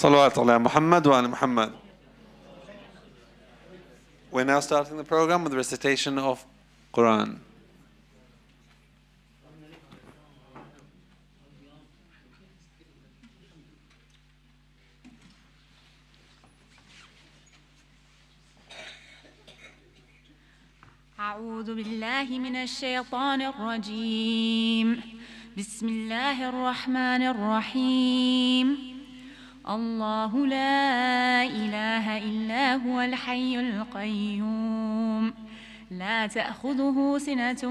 صلوات على محمد وعلى محمد. We're now starting the program with the recitation of Quran. أعوذ بالله من الشيطان الرجيم. بسم الله الرحمن الرحيم. الله لا إله إلا هو الحي القيوم لا تأخذه سنة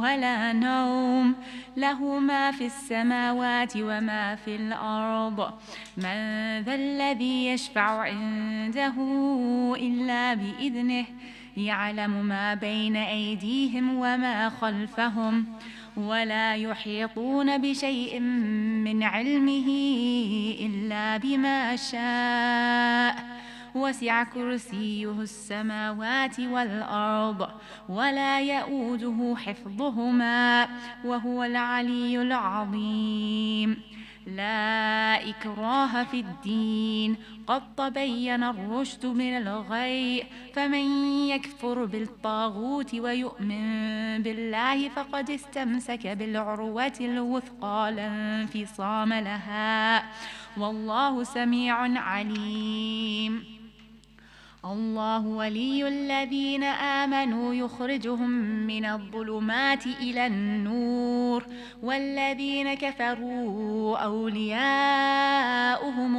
ولا نوم له ما في السماوات وما في الأرض من ذا الذي يشفع عنده إلا بإذنه يعلم ما بين أيديهم وما خلفهم ولا يحيطون بشيء من علمه إلا بما شاء وسع كرسيه السماوات والأرض ولا يؤوده حفظهما وهو العلي العظيم. لا إكراه في الدين قد تبين الرشد من الغي فمن يكفر بالطاغوت ويؤمن بالله فقد استمسك بالعروة الوثقى لا انفصام لها والله سميع عليم. الله ولي الذين آمنوا يخرجهم من الظلمات إلى النور والذين كفروا أولياؤهم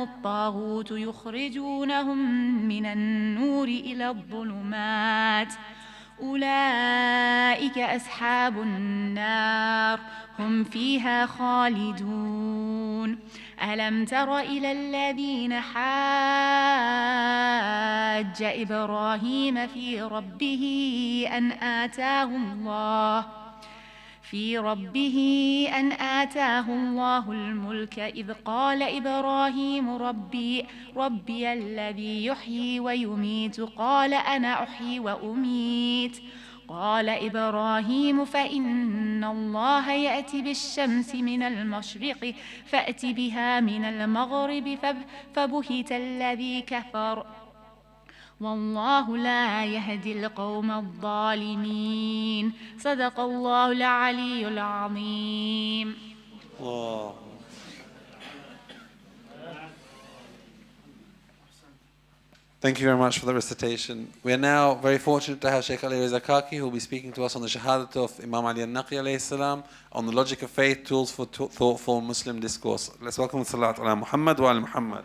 الطاغوت يخرجونهم من النور إلى الظلمات أولئك أصحاب النار هم فيها خالدون. ألم تر إلى الذين حاج إبراهيم في ربه أن آتاه الله الملك إذ قال إبراهيم ربي الذي يحيي ويميت قال أنا أحيي وأميت قال إبراهيم فإن الله يأتي بالشمس من المشرق فأت بها من المغرب فبهت الذي كفر والله لا يهدي القوم الظالمين. صدق الله العلي العظيم. Wow. Thank you very much for the recitation. We are now very fortunate to have Shaykh Ali Raza Khaki, who will be speaking to us on the Shahadat of Imam Ali and Naqi alayhi salam, on the logic of faith, tools for thoughtful Muslim discourse. Let's welcome with Salat ala Muhammad wa ala Muhammad.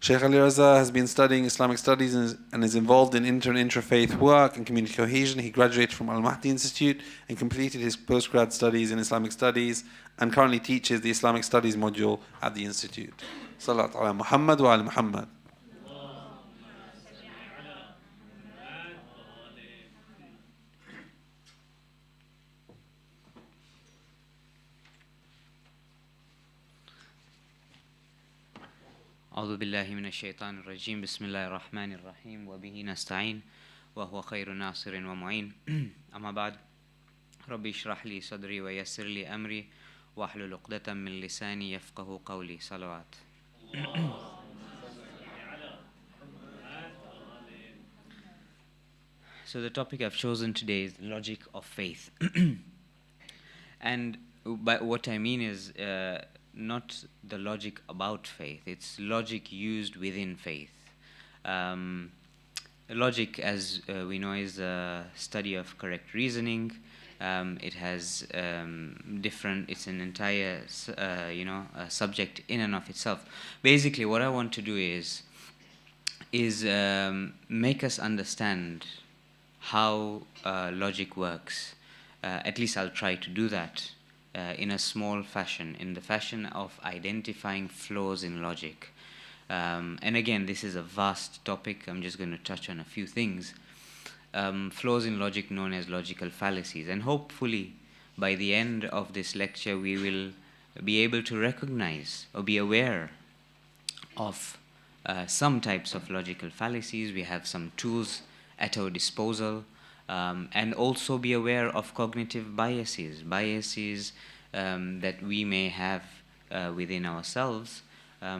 Shaykh Ali Raza has been studying Islamic Studies and is involved in intra-faith work and community cohesion. He graduated from Mahdi Institute and completed his postgrad studies in Islamic Studies and currently teaches the Islamic Studies module at the Institute. Salat ala Muhammad wa ala Muhammad. أعوذ بالله من الشيطان الرجيم بسم الله الرحمن الرحيم وبه نستعين وهو خير ناصر ومعين أما بعد ربي اشرح لي صدري ويسر لي أمري واحلل عقدة من لساني يفقه قولي. صلوات. So the topic I've chosen today is the logic of faith. And by what I mean is not the logic about faith, it's logic used within faith. Logic, as we know, is a study of correct reasoning. It has it's an entire subject in and of itself. Basically what I want to do is make us understand how logic works. At least I'll try to do that in a small fashion, in the fashion of identifying flaws in logic. And again, this is a vast topic. I'm just going to touch on a few things. Flaws in logic known as logical fallacies. And hopefully, by the end of this lecture, we will be able to recognize or be aware of some types of logical fallacies. We have some tools at our disposal. And also be aware of cognitive biases that we may have within ourselves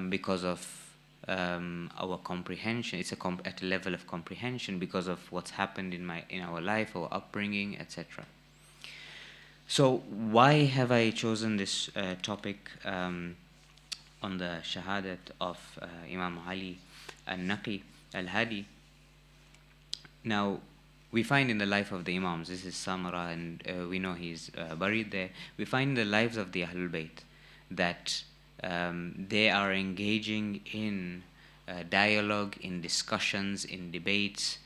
because of our comprehension. It's at a level of comprehension because of what's happened in our life, our upbringing, etc. So why have I chosen this topic on the shahadat of Imam Ali al-Naqi al-Hadi? Now, we find in the life of the Imams, this is Samara, and we know he's buried there. We find in the lives of the Ahlul Bayt that they are engaging in dialogue, in discussions, in debates,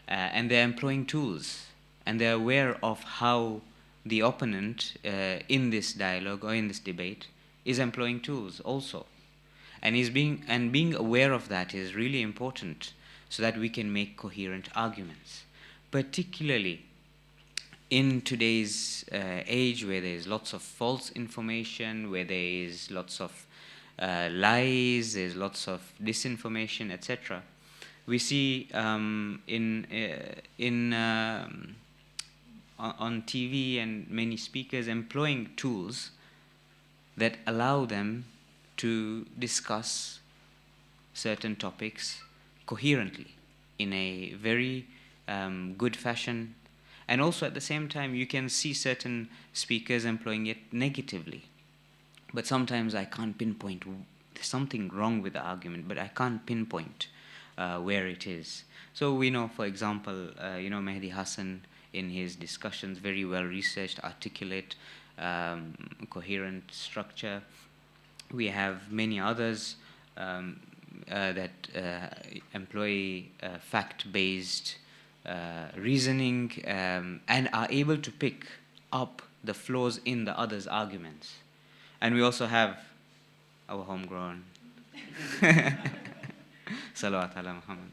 and they're employing tools, and they're aware of how the opponent in this dialogue or in this debate is employing tools also. And being aware of that is really important so that we can make coherent arguments, particularly in today's age where there is lots of false information, where there is lots of lies, there's lots of disinformation, etc. We see on TV and many speakers employing tools that allow them to discuss certain topics coherently in a very good fashion. And also at the same time, you can see certain speakers employing it negatively. But sometimes I can't pinpoint, there's something wrong with the argument, but I can't pinpoint where it is. So we know, for example, Mahdi Hassan in his discussions, very well researched, articulate, coherent structure. We have many others that employ fact-based reasoning and are able to pick up the flaws in the other's arguments. And we also have our homegrown Salawat ala Muhammad.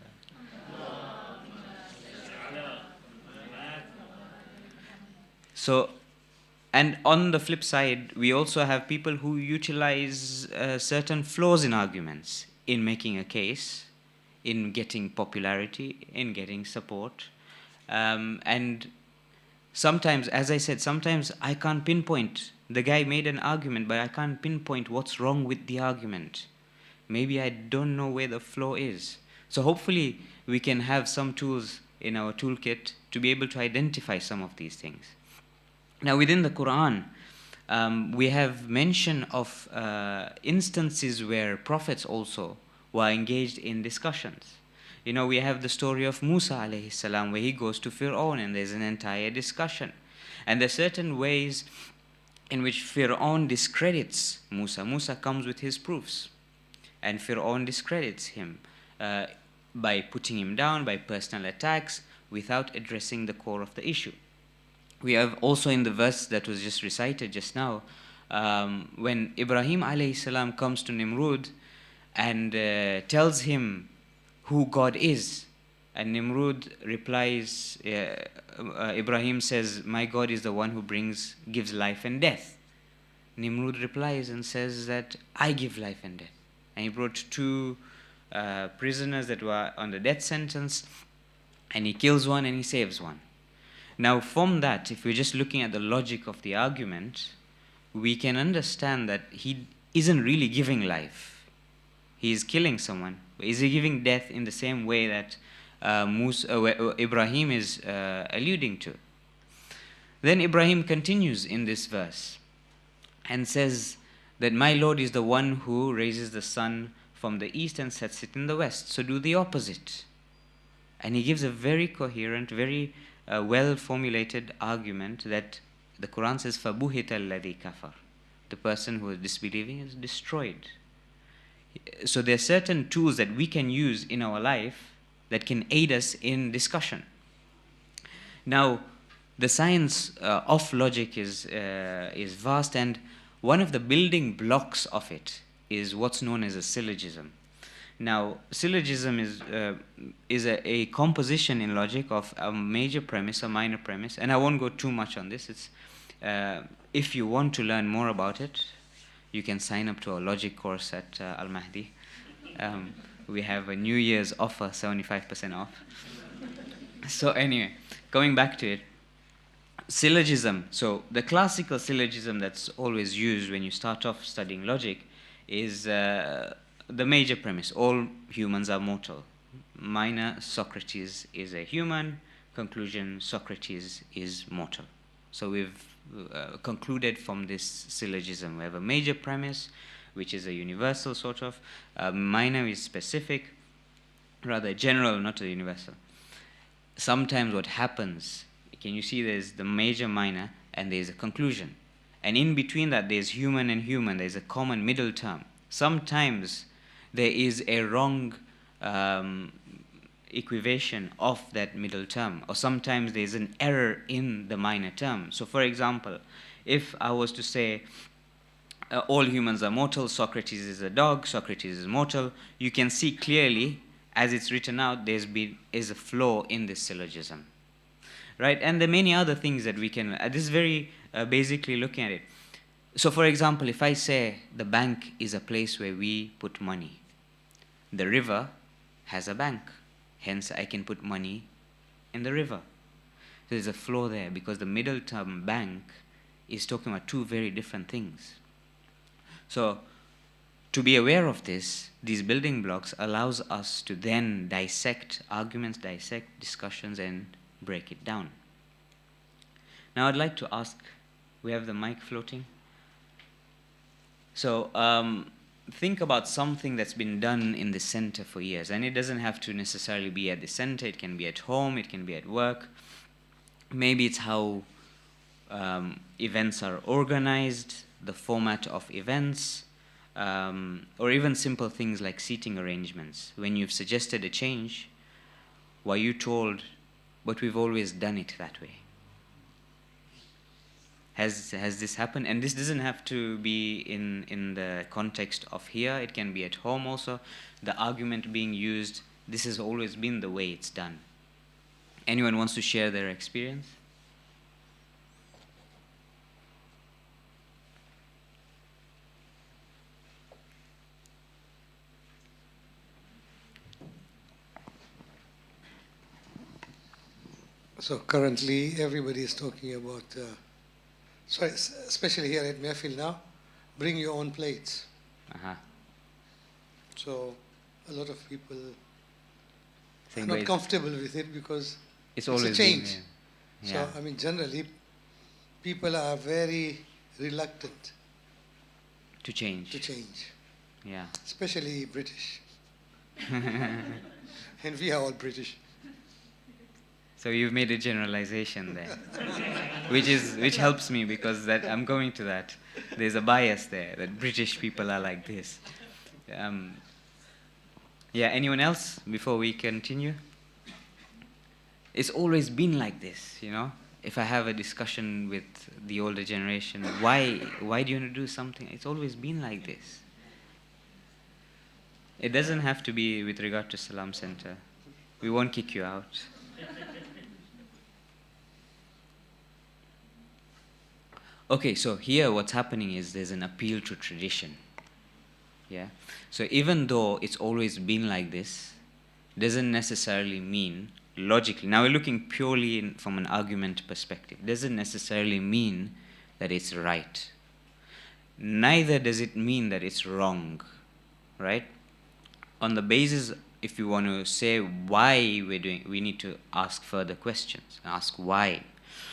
So, and on the flip side, we also have people who utilize certain flaws in arguments in making a case, in getting popularity, in getting support. And sometimes, as I said, sometimes I can't pinpoint. The guy made an argument, but I can't pinpoint what's wrong with the argument. Maybe I don't know where the flaw is. So hopefully we can have some tools in our toolkit to be able to identify some of these things. Now, within the Quran, we have mention of instances where prophets also were engaged in discussions. You know, we have the story of Musa alayhi salam, where he goes to Fir'aun and there's an entire discussion. And there are certain ways in which Fir'aun discredits Musa. Musa comes with his proofs, and Fir'aun discredits him by putting him down, by personal attacks, without addressing the core of the issue. We have also in the verse that was just recited just now, when Ibrahim alayhi salam comes to Nimrud and tells him who God is, and Nimrud replies, Ibrahim says, my God is the one who gives life and death. Nimrud replies and says that I give life and death. And he brought two prisoners that were on the death sentence, and he kills one and he saves one. Now from that, if we're just looking at the logic of the argument, we can understand that he isn't really giving life. He is killing someone. Is he giving death in the same way that Ibrahim is alluding to? Then Ibrahim continues in this verse and says that my Lord is the one who raises the sun from the east and sets it in the west. So do the opposite. And he gives a very coherent, very well-formulated argument that the Quran says, فَبُهِتَ الَّذِي كَفَرَ. The person who is disbelieving is destroyed. So there are certain tools that we can use in our life that can aid us in discussion. Now, the science of logic is vast, and one of the building blocks of it is what's known as a syllogism. Now, syllogism is a composition in logic of a major premise, a minor premise, and I won't go too much on this. It's if you want to learn more about it, you can sign up to our logic course at Al Mahdi. We have a New Year's offer, 75% off. So anyway, going back to it, Syllogism. So the classical syllogism that's always used when you start off studying logic is the major premise: all humans are mortal. Minor, Socrates is a human. Conclusion, Socrates is mortal. So we've concluded from this syllogism. We have a major premise, which is a universal sort of. Minor is specific, rather general, not a universal. Sometimes what happens, can you see there's the major, minor, and there's a conclusion. And in between that, there's human and human. There's a common middle term. Sometimes there is a wrong equation of that middle term, or sometimes there's an error in the minor term. So for example, if I was to say all humans are mortal, Socrates is a dog, Socrates is mortal, you can see clearly as it's written out is a flaw in this syllogism, right? And there are many other things that we can, this is very basically looking at it. So for example, if I say the bank is a place where we put money, the river has a bank, hence I can put money in the river. So there's a flaw there because the middle term bank is talking about two very different things. So to be aware of this, these building blocks allows us to then dissect arguments, dissect discussions, and break it down. Now I'd like to ask, we have the mic floating. So think about something that's been done in the center for years, and it doesn't have to necessarily be at the center. It can be at home, it can be at work. Maybe it's how events are organized, the format of events, or even simple things like seating arrangements. When you've suggested a change, were you told, but we've always done it that way? Has this happened? And this doesn't have to be in the context of here. It can be at home also. The argument being used, this has always been the way it's done. Anyone wants to share their experience? So currently everybody is talking about especially here at Mehfil now, bring your own plates. So a lot of people are not comfortable with it because it's always a change. So I mean, generally, people are very reluctant to change. Yeah. Especially British. And we are all British. So you've made a generalization there, which helps me because that I'm going to that. There's a bias there that British people are like this. Yeah, anyone else before we continue? It's always been like this, you know. If I have a discussion with the older generation, why do you want to do something? It's always been like this. It doesn't have to be with regard to Salam Center. We won't kick you out. Okay, so here what's happening is there's an appeal to tradition. Yeah. So even though it's always been like this, doesn't necessarily mean logically. Now we're looking purely from an argument perspective. Doesn't necessarily mean that it's right. Neither does it mean that it's wrong, right? On the basis, if you want to say why we're doing, we need to ask further questions. Ask why.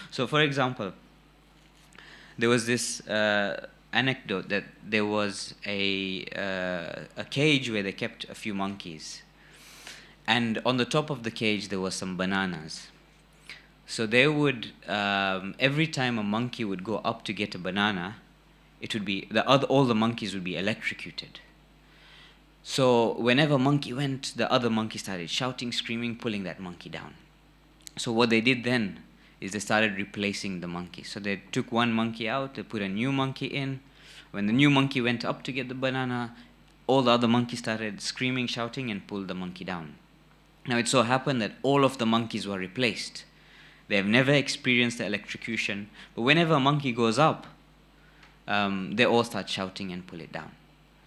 So, for example, there was this anecdote that there was a cage where they kept a few monkeys, and on the top of the cage there was some bananas. So they would every time a monkey would go up to get a banana, it would be all the monkeys would be electrocuted. So whenever a monkey went, the other monkey started shouting, screaming, pulling that monkey down. So what they did then is they started replacing the monkey. So they took one monkey out, they put a new monkey in. When the new monkey went up to get the banana, all the other monkeys started screaming, shouting, and pulled the monkey down. Now it so happened that all of the monkeys were replaced. They have never experienced the electrocution, but whenever a monkey goes up, they all start shouting and pull it down.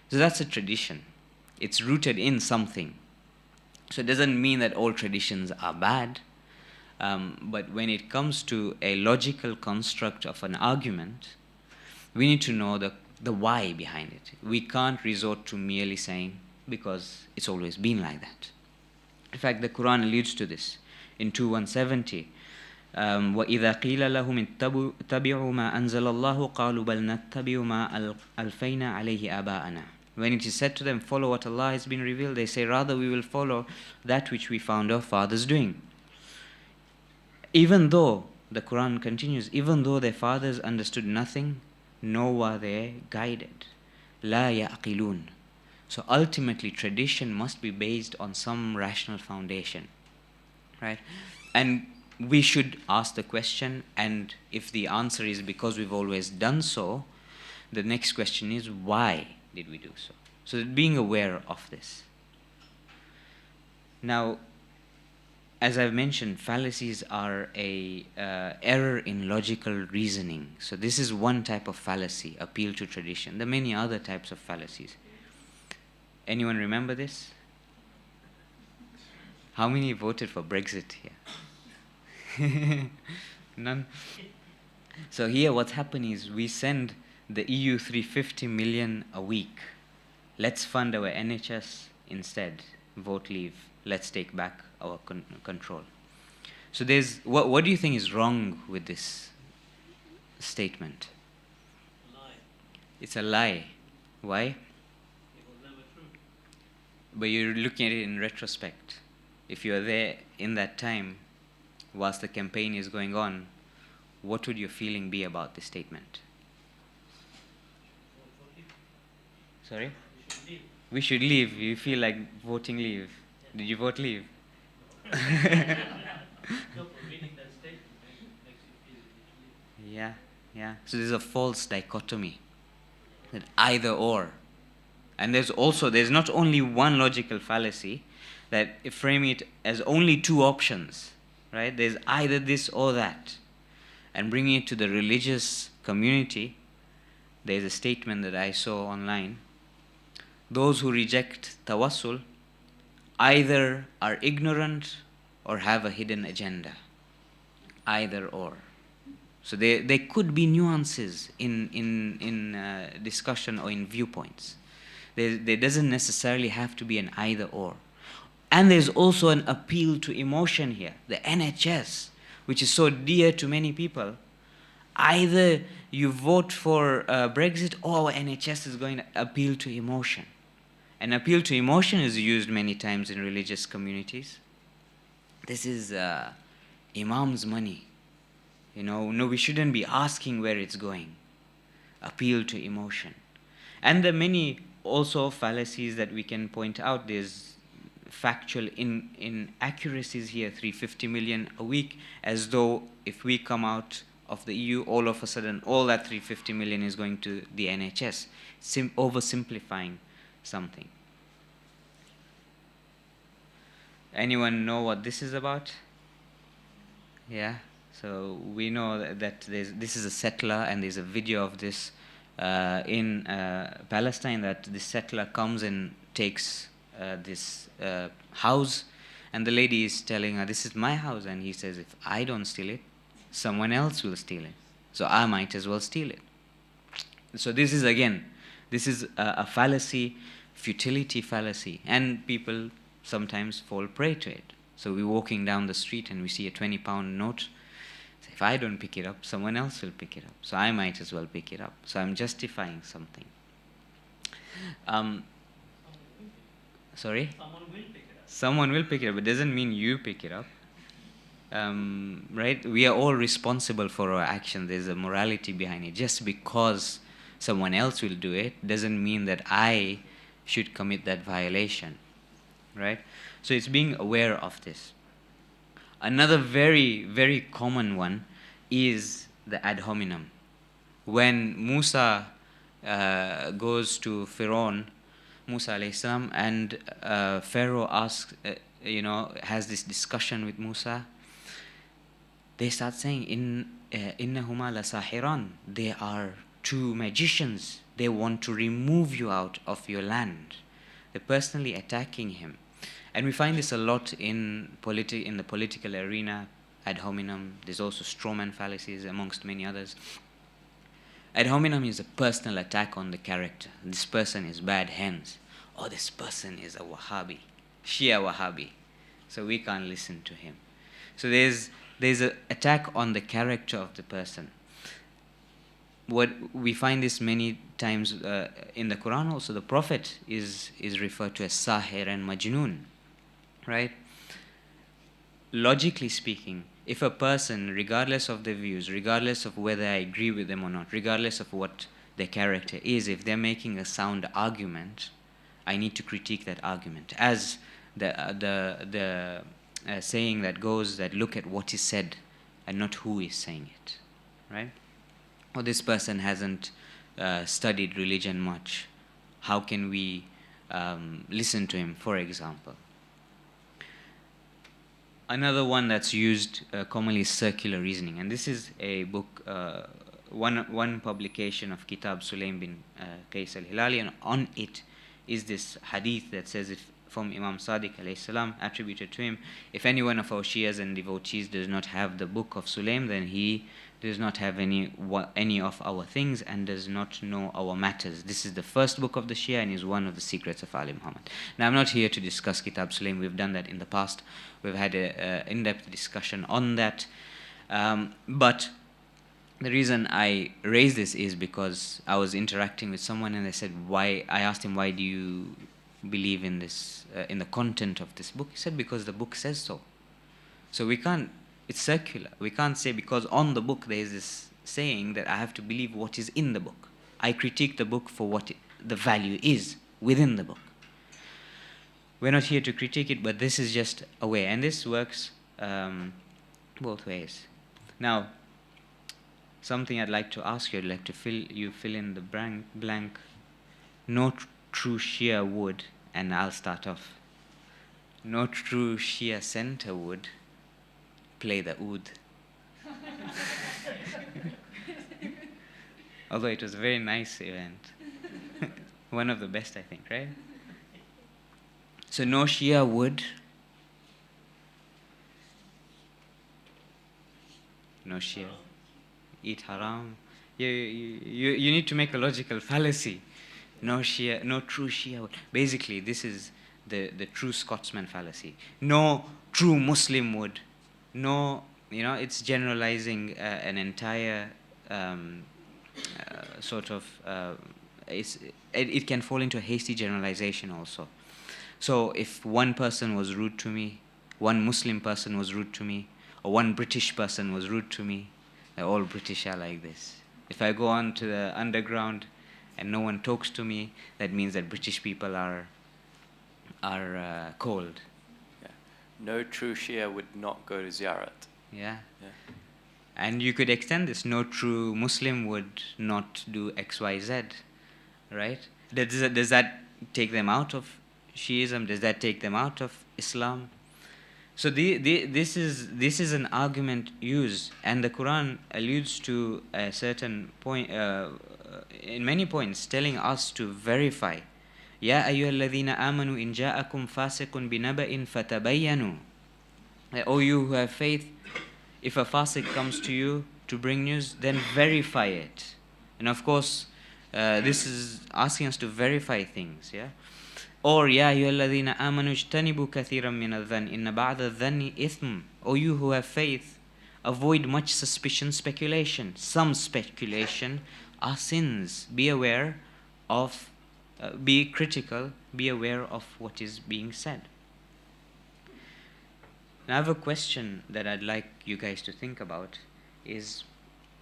So that's a tradition. It's rooted in something. So it doesn't mean that all traditions are bad. But when it comes to a logical construct of an argument, we need to know the why behind it. We can't resort to merely saying, because it's always been like that. In fact, the Quran alludes to this in 2:170. وَإِذَا قِيلَ لَهُمْ اتَّبِعُوا مَا أَنزَلَ اللَّهُ قَالُوا بَلْ نَتَّبِعُ مَا أَلْفَيْنَا عَلَيْهِ آبَاءَنَا. When it is said to them, follow what Allah has been revealed, they say, rather we will follow that which we found our fathers doing. Even though, the Quran continues, even though their fathers understood nothing, nor were they guided. لَا يَعْقِلُونَ. So ultimately, tradition must be based on some rational foundation, right? And we should ask the question, and if the answer is because we've always done so, the next question is, why did we do so? So being aware of this. Now, as I've mentioned, fallacies are a error in logical reasoning. So this is one type of fallacy, appeal to tradition. There are many other types of fallacies. Anyone remember this? How many voted for Brexit here? None? So here what's happening is we send the EU 350 million a week. Let's fund our NHS instead. Vote leave. Let's take back our control. So there's, what do you think is wrong with this statement? Lie. It's a lie. Why? It was never true. But you're looking at it in retrospect. If you're there in that time, whilst the campaign is going on, what would your feeling be about this statement? Sorry? We should leave. You feel like voting leave. Did you vote leave? No, for reading that statement makes you feel you should leave. Yeah. So there's a false dichotomy, that either or. And there's not only one logical fallacy, that if frame it as only two options, right? There's either this or that. And bringing it to the religious community, there's a statement that I saw online. Those who reject tawassul either are ignorant or have a hidden agenda. Either or. So there could be nuances in discussion or in viewpoints. There doesn't necessarily have to be an either or. And there's also an appeal to emotion here. The NHS, which is so dear to many people, either you vote for Brexit or our NHS is going to appeal to emotion. And appeal to emotion is used many times in religious communities. This is Imam's money. No, we shouldn't be asking where it's going. Appeal to emotion. And there are many also fallacies that we can point out. There's factual inaccuracies here, 350 million a week, as though if we come out of the EU, all of a sudden, all that 350 million is going to the NHS. Oversimplifying something. Anyone know what this is about? Yeah? So we know that this is a settler, and there's a video of this in Palestine, that the settler comes and takes this house, and the lady is telling her, this is my house, and he says, if I don't steal it, someone else will steal it. So I might as well steal it. So this is a fallacy, futility fallacy, and people sometimes fall prey to it. So we're walking down the street and we see a 20-pound note. So if I don't pick it up, someone else will pick it up. So I might as well pick it up. So I'm justifying something. Sorry? Someone will pick it up. Someone will pick it up. It doesn't mean you pick it up. Right? We are all responsible for our actions. There's a morality behind it. Just because someone else will do it doesn't mean that I should commit that violation. Right? So it's being aware of this. Another very, very common one is the ad hominem. When Musa goes to Pharaoh, Musa alayhi salam, and Pharaoh asks, has this discussion with Musa, they start saying, Innahuma la sahiran. They are two magicians. They want to remove you out of your land. They're personally attacking him. And we find this a lot in the political arena, ad hominem. There's also strawman fallacies, amongst many others. Ad hominem is a personal attack on the character. This person is bad hands. Or this person is a Wahhabi, Shia Wahhabi. So we can't listen to him. So there's an attack on the character of the person. What we find this many times in the Quran also. The Prophet is referred to as Sahir and Majnoon, right? Logically speaking, if a person, regardless of their views, regardless of whether I agree with them or not, regardless of what their character is, if they're making a sound argument, I need to critique that argument. As the saying that goes, that look at what is said and not who is saying it, right? Or this person hasn't studied religion much. How can we listen to him, for example? Another one that's used commonly is circular reasoning. And this is a book, one publication of Kitab Sulaim bin Qais al-Hilali, and on it is this hadith that says, if from Imam Sadiq alayhi salam, attributed to him, if any one of our Shias and devotees does not have the book of Sulaim, then he does not have any of our things and does not know our matters. This is the first book of the Shia and is one of the secrets of Ali Muhammad. Now, I'm not here to discuss Kitab Sulaim. We've done that in the past. We've had an in-depth discussion on that. But the reason I raise this is because I was interacting with someone and they said, why? I asked him, why do you believe in this, in the content of this book? He said, because the book says so. So we can't, it's circular. We can't say because on the book there is this saying that I have to believe what is in the book. I critique the book for what the value is within the book. We're not here to critique it, but this is just a way. And this works both ways. Now, something I'd like to ask you, I'd like to fill in the blank. No true Shia would, and I'll start off. No true Shia center would play the oud. Although it was a very nice event. One of the best, I think, right? So no Shia would. No Shia. Eat haram. You need to make a logical fallacy. No Shia, no true Shia would. Basically, this is the true Scotsman fallacy. No true Muslim would. No, it's generalizing an entire sort of, it can fall into a hasty generalization also. So if one person was rude to me, one Muslim person was rude to me, or one British person was rude to me, all British are like this. If I go on to the underground and no one talks to me, that means that British people are cold. Yeah. No true Shia would not go to ziyarat. Yeah. And you could extend this. No true Muslim would not do X, Y, Z, right? Does that take them out of Shiism? Does that take them out of Islam? So this is an argument used, and the Quran alludes to a certain point, in many points, telling us to verify. Ya ayyuhalladhina amanu in ja'akum fasiqun binaba'in fatabayyanu. O you who have faith, if a fasiq comes to you to bring news, then verify it. And of course, this is asking us to verify things, yeah? Or, Ya ayyuhalladhina amanu ijtanibu kathiran min adh-dhann inna ba'da adh-dhanni ithm. O you who have faith, avoid much suspicion, speculation. Some speculation are sins. Be aware of, be critical, be aware of what is being said. Now I have a question that I'd like you guys to think about is,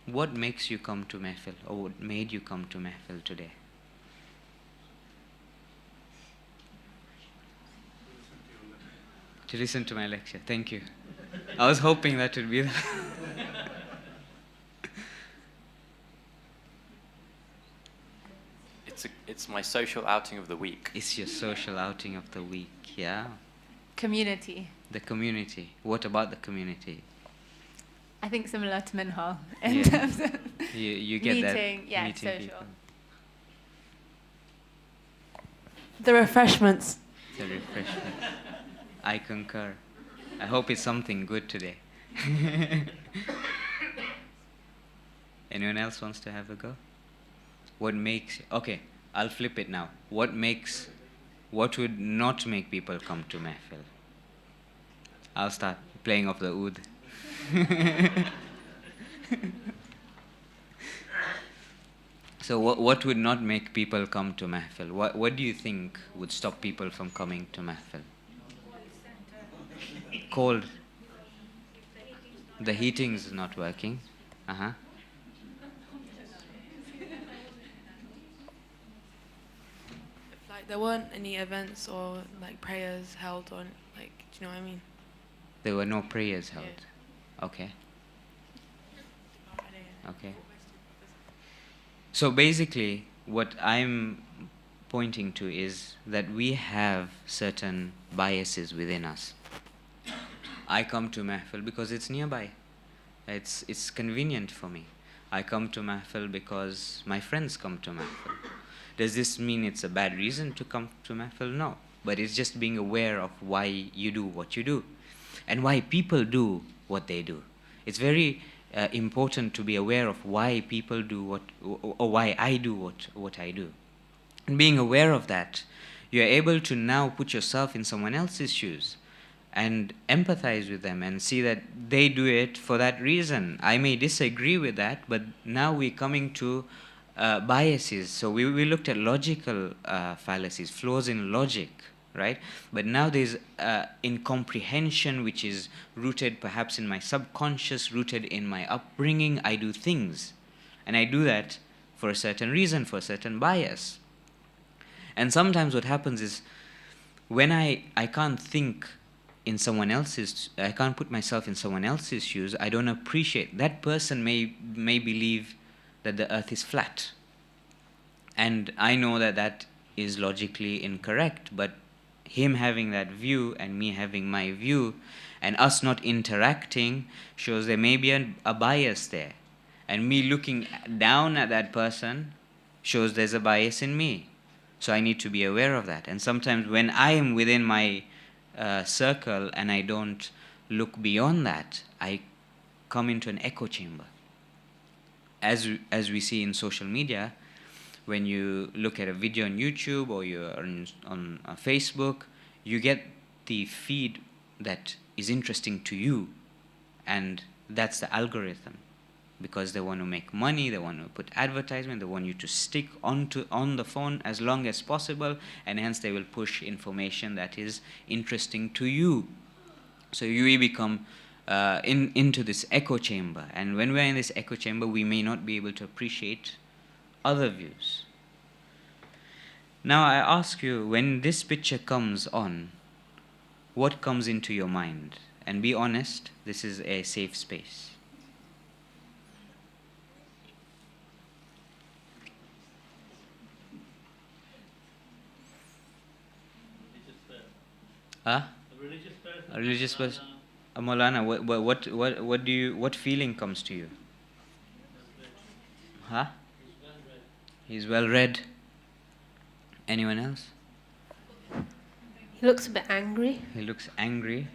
what makes you come to Mehfil, or what made you come to Mehfil today? To listen to my lecture. Thank you. I was hoping that would be that. It's my social outing of the week. It's your social outing of the week, yeah. Community. The community. What about the community? I think similar to Minhal in terms of you get meeting, that meeting social. People. The refreshments. The refreshments. I concur. I hope it's something good today. Anyone else wants to have a go? What makes, okay, I'll flip it now. What would not make people come to Mahfil? I'll start playing off the oud. So what would not make people come to Mahfil? What do you think would stop people from coming to Mahfil? Cold. The heating's not working. Uh-huh. Like there weren't any events or like prayers held on, like, do you know what I mean? There were no prayers held. Yeah. Okay. Okay. So basically, what I'm pointing to is that we have certain biases within us. I come to Mahfil because it's nearby. It's convenient for me. I come to Mahfil because my friends come to Mahfil. Does this mean it's a bad reason to come to Mahfil? No. But it's just being aware of why you do what you do and why people do what they do. It's very important to be aware of why people do what, or why I do what I do. And being aware of that, you're able to now put yourself in someone else's shoes and empathize with them and see that they do it for that reason. I may disagree with that, but now we're coming to biases. So we looked at logical fallacies, flaws in logic, right? But now there's incomprehension, which is rooted perhaps in my subconscious, rooted in my upbringing. I do things, and I do that for a certain reason, for a certain bias. And sometimes what happens is when I can't think in someone else's, I can't put myself in someone else's shoes, I don't appreciate. That person may believe that the earth is flat. And I know that that is logically incorrect, but him having that view and me having my view and us not interacting shows there may be a bias there. And me looking down at that person shows there's a bias in me. So I need to be aware of that. And sometimes when I am within my circle and I don't look beyond that, I come into an echo chamber. As we see in social media, when you look at a video on YouTube or you're on Facebook, you get the feed that is interesting to you, and that's the algorithm, because they want to make money, they want to put advertisement, they want you to stick on the phone as long as possible, and hence they will push information that is interesting to you. So you become into this echo chamber, and when we're in this echo chamber, we may not be able to appreciate other views. Now I ask you, when this picture comes on, what comes into your mind? And be honest, this is a safe space. A religious person. Maulana, what feeling comes to you? Huh? He's well read. Anyone else? He looks a bit angry. He looks angry.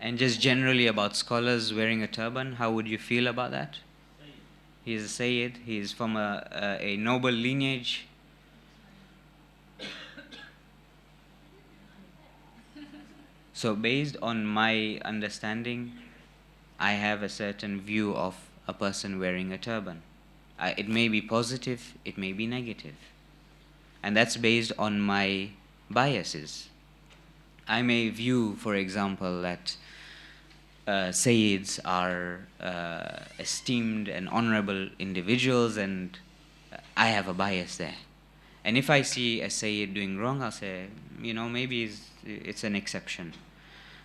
And just generally about scholars wearing a turban, how would you feel about that? He is a Sayyid. He is from a noble lineage. So based on my understanding, I have a certain view of a person wearing a turban. It may be positive, it may be negative. And that's based on my biases. I may view, for example, that Sayyids are esteemed and honorable individuals, and I have a bias there. And if I see a Sayyid doing wrong, I'll say, maybe it's an exception.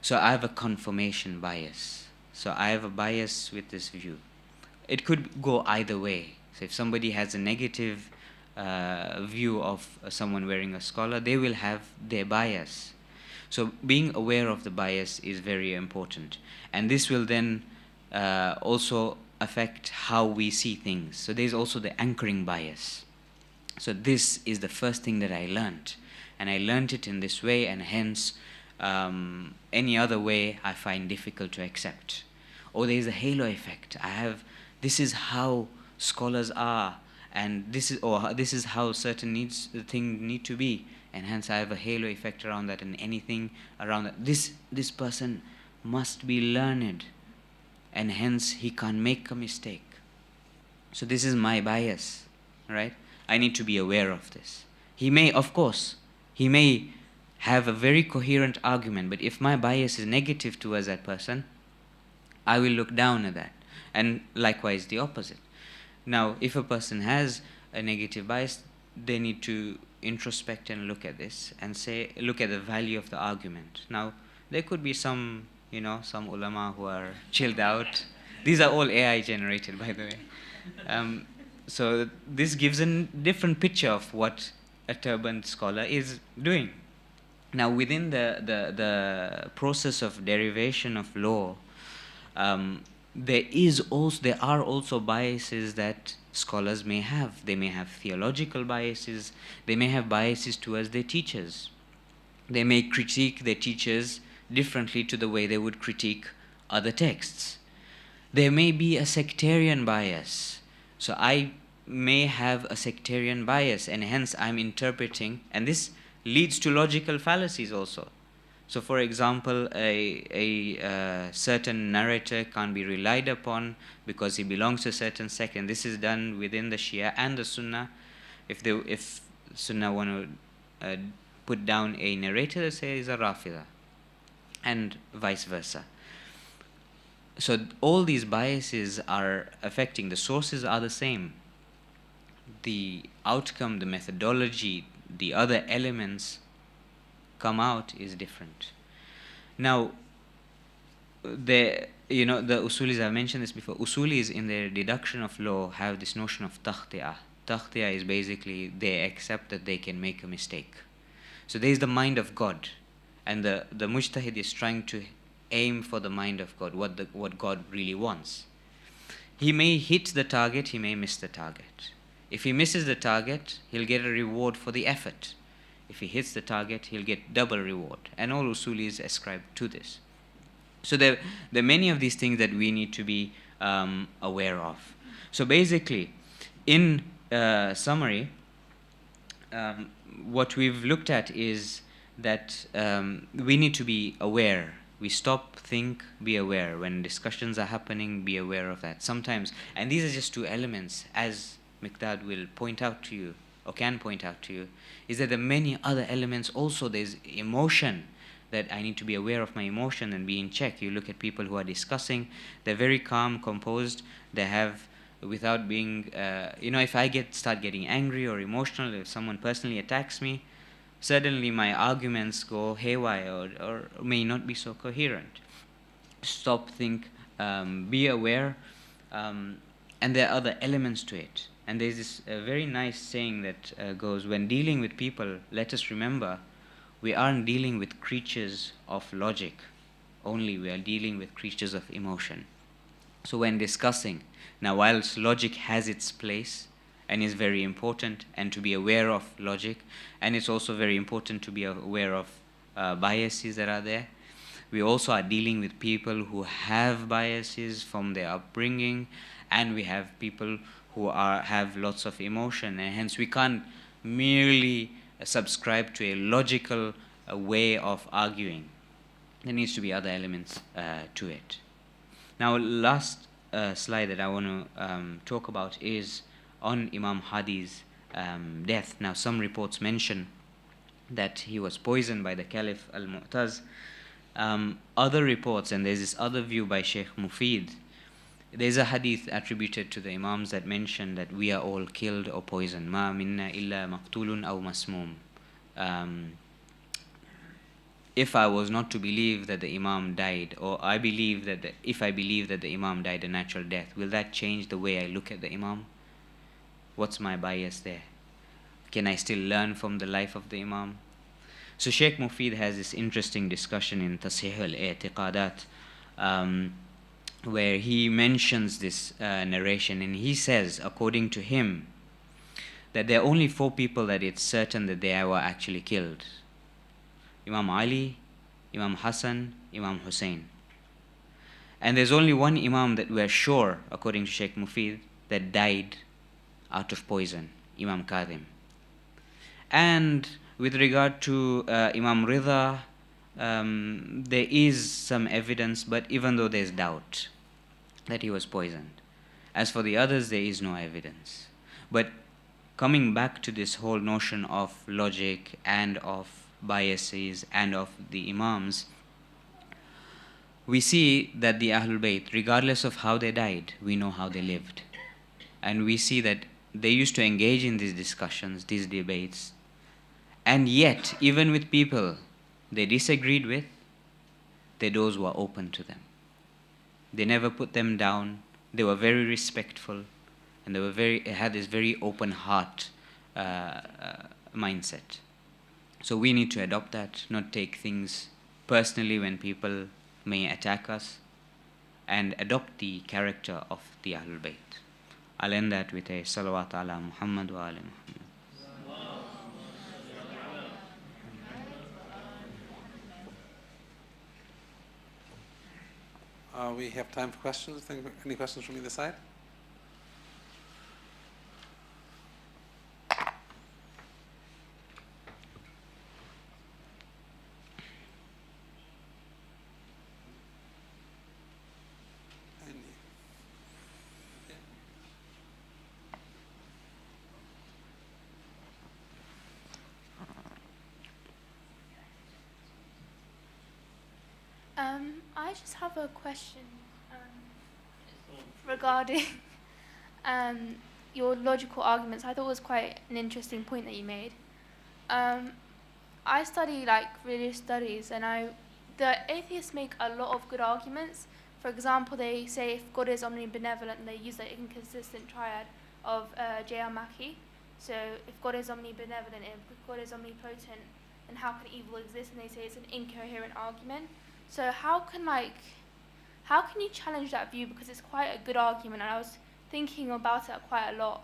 So I have a confirmation bias. So I have a bias with this view. It could go either way. So if somebody has a negative view of someone wearing a scholar, they will have their bias. So being aware of the bias is very important. And this will then also affect how we see things. So there's also the anchoring bias. So this is the first thing that I learned. And I learned it in this way, and hence any other way I find difficult to accept. or there is a halo effect. This is how scholars are, and this is how certain things need to be, and hence I have a halo effect around that, and anything around that. This person must be learned, and hence he can't make a mistake. So this is my bias, right? I need to be aware of this. He may have a very coherent argument, but if my bias is negative towards that person, I will look down at that. And likewise the opposite. Now, if a person has a negative bias, they need to introspect and look at this and look at the value of the argument. Now, there could be some ulama who are chilled out. These are all AI generated, by the way. So this gives a different picture of what a turbaned scholar is doing. Now, within the process of derivation of law, there are also biases that scholars may have. They may have theological biases. They may have biases towards their teachers. They may critique their teachers differently to the way they would critique other texts. There may be a sectarian bias. So I may have a sectarian bias, and hence I'm interpreting, and this leads to logical fallacies also. So for example, a certain narrator can't be relied upon because he belongs to a certain sect, and this is done within the Shia and the Sunnah. If Sunnah want to put down a narrator, they say he's a Rafida, and vice versa. So all these biases are affecting. The sources are the same. The outcome, the methodology, the other elements come out is different. Now, the usulis, I've mentioned this before, usulis in their deduction of law have this notion of takhti'ah. Takhti'ah is basically they accept that they can make a mistake. So there is the mind of God, and the mujtahid is trying to aim for the mind of God, what God really wants. He may hit the target, he may miss the target. If he misses the target, he'll get a reward for the effort. If he hits the target, he'll get double reward. And all usulis ascribe to this. So there are many of these things that we need to be aware of. So basically, in summary, what we've looked at is that we need to be aware. We stop, think, be aware. When discussions are happening, be aware of that. Sometimes, and these are just two elements, as Miqdad will point out to you, or can point out to you, is that there are many other elements also. There's emotion, that I need to be aware of my emotion and be in check. You look at people who are discussing, they're very calm, composed, they have, without being, if I start getting angry or emotional, if someone personally attacks me, suddenly my arguments go haywire or may not be so coherent. Stop, think, be aware, and there are other elements to it. And there's this very nice saying that goes, when dealing with people, let us remember, we aren't dealing with creatures of logic only, we are dealing with creatures of emotion. So when discussing, now whilst logic has its place and is very important, and to be aware of logic, and it's also very important to be aware of biases that are there, we also are dealing with people who have biases from their upbringing, and we have people who have lots of emotion, and hence we can't merely subscribe to a logical way of arguing. There needs to be other elements to it. Now, last slide that I want to talk about is on Imam Hadi's death. Now, some reports mention that he was poisoned by the Caliph al-Mu'taz. Other reports, and there's this other view by Shaykh Mufid, there's a hadith attributed to the Imams that mention that we are all killed or poisoned. Ma minna illa maqtulun aw masmum. If I was not to believe that the Imam died, or I believe that if I believe that the Imam died a natural death, will that change the way I look at the Imam? What's my bias there? Can I still learn from the life of the Imam? So Shaykh Mufid has this interesting discussion in Tasihih al-I'tiqadat, where he mentions this narration, and he says, according to him, that there are only 4 people that it's certain that they were actually killed. Imam Ali, Imam Hassan, Imam Hussein. And there's only one Imam that we're sure, according to Sheikh Mufid, that died out of poison, Imam Kadhim. And with regard to Imam Rida, there is some evidence, but even though there's doubt that he was poisoned. As for the others, there is no evidence. But coming back to this whole notion of logic and of biases and of the Imams, we see that the Ahlul Bayt, regardless of how they died, we know how they lived. And we see that they used to engage in these discussions, these debates, and yet, even with people they disagreed with, their doors were open to them. They never put them down. They were very respectful, and they had this very open heart mindset. So we need to adopt that, not take things personally when people may attack us, and adopt the character of the Ahlul Bayt. I'll end that with a salawat ala Muhammad wa ala Muhammad. We have time for questions. Any questions from either side? I just have a question regarding your logical arguments. I thought it was quite an interesting point that you made. I study religious studies, and the atheists make a lot of good arguments. For example, they say if God is omnibenevolent, they use the inconsistent triad of J.R. Naqi. So if God is omnibenevolent, if God is omnipotent, then how can evil exist? And they say it's an incoherent argument. So how can you challenge that view, because it's quite a good argument, and I was thinking about it quite a lot.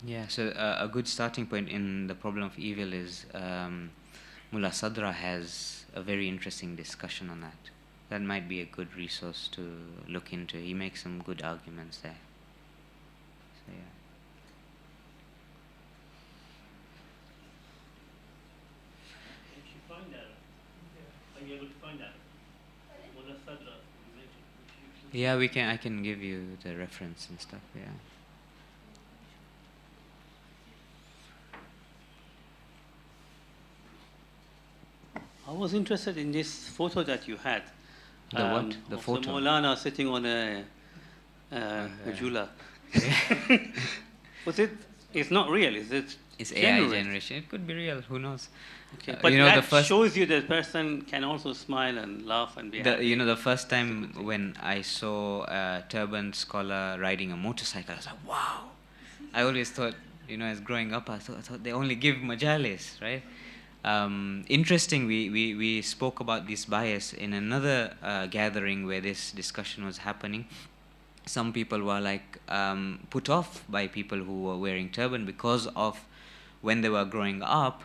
Yeah, so a good starting point in the problem of evil is Mullah Sadra has a very interesting discussion on that. That might be a good resource to look into. He makes some good arguments there. So yeah. Did you find that? Are you able to find that? Mullah Sadra. Yeah, I can give you the reference and stuff, yeah. I was interested in this photo that you had. The what? The photo? The Maulana sitting on a jula. It's not real, is it? It's AI generation. It could be real, who knows? Okay, but that shows you that person can also smile and laugh and be happy. The first time when I saw a turbaned scholar riding a motorcycle, I was like, wow. I always thought, as growing up, I thought they only give majalis, right? Interesting, we spoke about this bias in another gathering where this discussion was happening. Some people were put off by people who were wearing turban because of when they were growing up,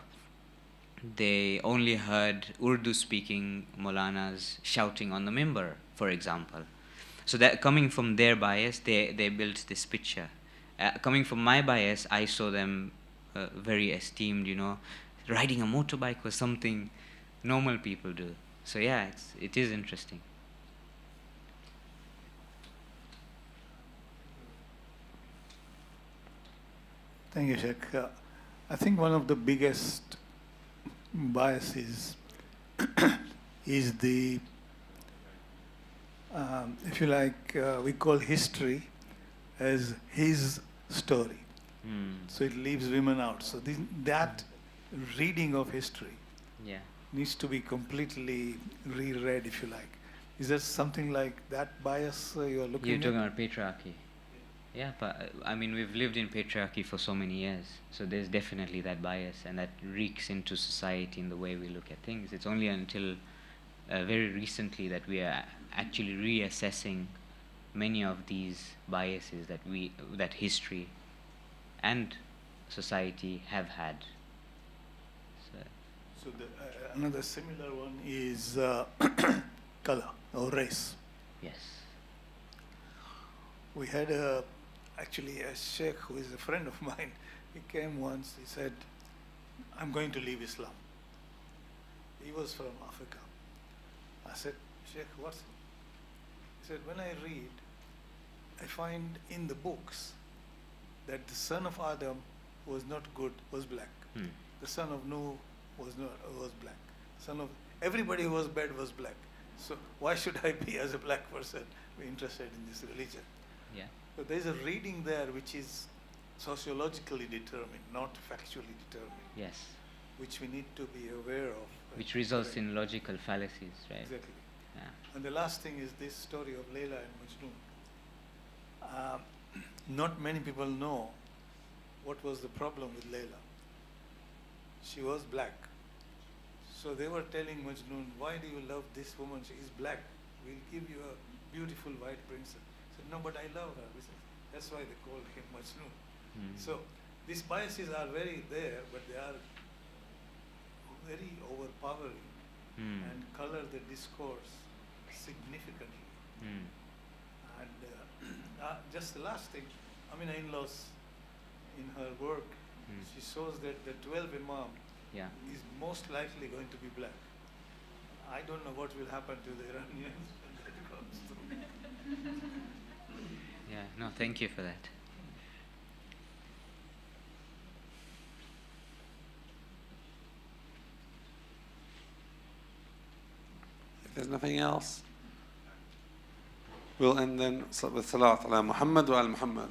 they only heard Urdu-speaking Maulanas shouting on the mimbar, for example. So that coming from their bias, they built this picture. Coming from my bias, I saw them very esteemed, riding a motorbike was something normal people do. So yeah, it is interesting. Thank you, Sheikh. I think one of the biggest biases is the, if you like, we call history as his story. So it leaves women out. So that reading of history needs to be completely reread, if you like. Is there something like that bias you're looking at? You're talking about patriarchy. Yeah, but we've lived in patriarchy for so many years, so there's definitely that bias, and that reeks into society in the way we look at things. It's only until very recently that we are actually reassessing many of these biases that history and society have had. So another similar one is color or race. Yes. We had actually a sheikh who is a friend of mine. He came once, he said, I'm going to leave Islam. He was from Africa. I said, Sheikh, what's it? He said, when I read, I find in the books that the son of Adam who was not good was black. The son of Noah was black. Son of everybody who was bad was black. So why should I be, as a black person, be interested in this religion? Yeah. So there is a reading there which is sociologically determined, not factually determined. Yes. Which we need to be aware of. Which results in logical fallacies, right? Exactly. Yeah. And the last thing is this story of Layla and Majnun. Not many people know what was the problem with Layla. She was black. So they were telling Majnun, why do you love this woman? She is black. We'll give you a beautiful white princess. He said, no, but I love her. That's why they called him Majnun. So these biases are very there, but they are very overpowering and color the discourse significantly. And just the last thing, Amina in-laws, in her work, she shows that the 12 Imam is most likely going to be black. I don't know what will happen to the Iranians when that comes through. Yeah, no, thank you for that. If there's nothing else, we'll end then with Salat ala Muhammad wa al Muhammad.